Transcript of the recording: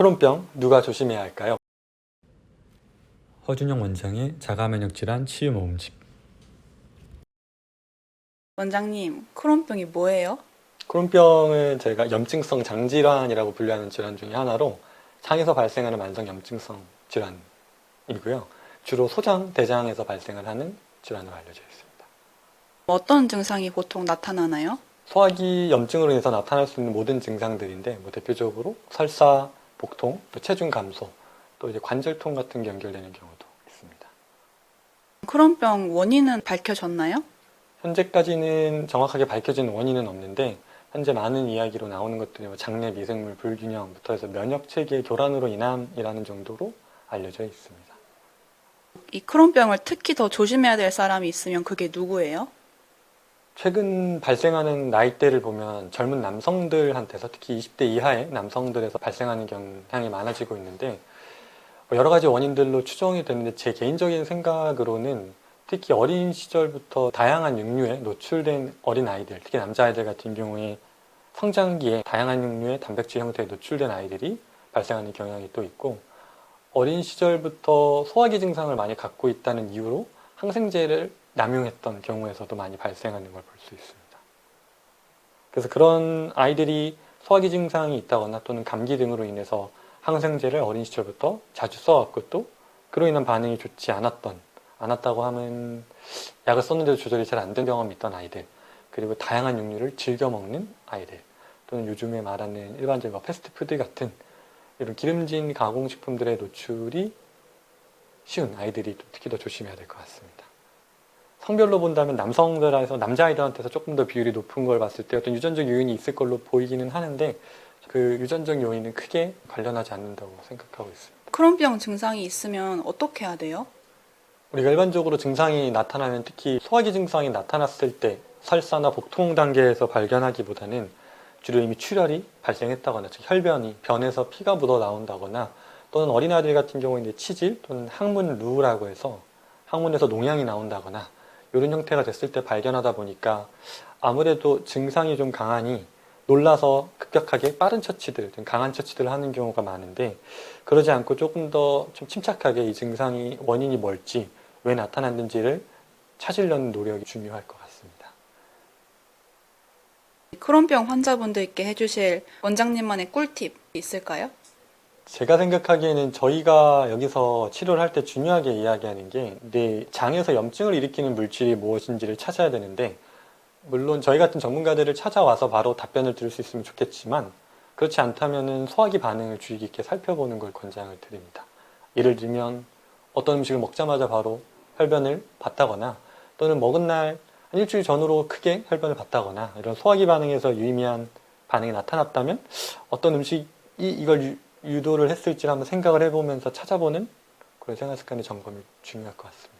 크론병 누가 조심해야 할까요? 허준영 원장의 자가면역질환 치유 모음집. 원장님, 크론병이 뭐예요? 크론병은 저희가 염증성 장질환이라고 분류하는 질환 중에 하나로 장에서 발생하는 만성 염증성 질환이고요. 주로 소장, 대장에서 발생을 하는 질환으로 알려져 있습니다. 어떤 증상이 보통 나타나나요? 소화기 염증으로 인해서 나타날 수 있는 모든 증상들인데 대표적으로 설사, 복통, 또 체중 감소, 또 이제 관절통 같은 게 연결되는 경우도 있습니다. 크론병 원인은 밝혀졌나요? 현재까지는 정확하게 밝혀진 원인은 없는데 현재 많은 이야기로 나오는 것들이 장내 미생물 불균형부터 해서 면역 체계의 교란으로 인함이라는 정도로 알려져 있습니다. 이 크론병을 특히 더 조심해야 될 사람이 있으면 그게 누구예요? 최근 발생하는 나이대를 보면 젊은 남성들한테서 특히 20대 이하의 남성들에서 발생하는 경향이 많아지고 있는데 여러 가지 원인들로 추정이 되는데 제 개인적인 생각으로는 특히 어린 시절부터 다양한 육류에 노출된 어린 아이들, 특히 남자아이들 같은 경우에 성장기에 다양한 육류의 단백질 형태에 노출된 아이들이 발생하는 경향이 또 있고 어린 시절부터 소화기 증상을 많이 갖고 있다는 이유로 항생제를 남용했던 경우에서도 많이 발생하는 걸 볼 수 있습니다. 그래서 그런 아이들이 소화기 증상이 있다거나 또는 감기 등으로 인해서 항생제를 어린 시절부터 자주 써왔고 또 그로 인한 반응이 좋지 않았다고 하면 약을 썼는데도 조절이 잘 안 된 경험이 있던 아이들, 그리고 다양한 육류를 즐겨 먹는 아이들, 또는 요즘에 말하는 일반적인 패스트푸드 같은 이런 기름진 가공식품들의 노출이 쉬운 아이들이 특히 더 조심해야 될 것 같습니다. 성별로 본다면 남성들에서 남자아이들한테서 조금 더 비율이 높은 걸 봤을 때 어떤 유전적 요인이 있을 걸로 보이기는 하는데 그 유전적 요인은 크게 관련하지 않는다고 생각하고 있습니다. 크론병 증상이 있으면 어떻게 해야 돼요? 우리가 일반적으로 증상이 나타나면 특히 소화기 증상이 나타났을 때 설사나 복통 단계에서 발견하기보다는 주로 이미 출혈이 발생했다거나 즉 혈변이 변해서 피가 묻어 나온다거나 또는 어린아이들 같은 경우에 치질 또는 항문루라고 해서 항문에서 농양이 나온다거나 이런 형태가 됐을 때 발견하다 보니까 아무래도 증상이 좀 강하니 놀라서 급격하게 빠른 처치들, 강한 처치들을 하는 경우가 많은데 그러지 않고 조금 더 좀 침착하게 이 증상이 원인이 뭘지 왜 나타났는지를 찾으려는 노력이 중요할 것 같습니다. 크론병 환자분들께 해주실 원장님만의 꿀팁 있을까요? 제가 생각하기에는 저희가 여기서 치료를 할 때 중요하게 이야기하는 게 내 장에서 염증을 일으키는 물질이 무엇인지를 찾아야 되는데 물론 저희 같은 전문가들을 찾아와서 바로 답변을 들을 수 있으면 좋겠지만 그렇지 않다면 소화기 반응을 주의 깊게 살펴보는 걸 권장을 드립니다. 예를 들면 어떤 음식을 먹자마자 바로 혈변을 봤다거나 또는 먹은 날 한 일주일 전후로 크게 혈변을 봤다거나 이런 소화기 반응에서 유의미한 반응이 나타났다면 어떤 음식이 이걸 유도를 했을지 한번 생각을 해보면서 찾아보는 그런 생활 습관의 점검이 중요할 것 같습니다.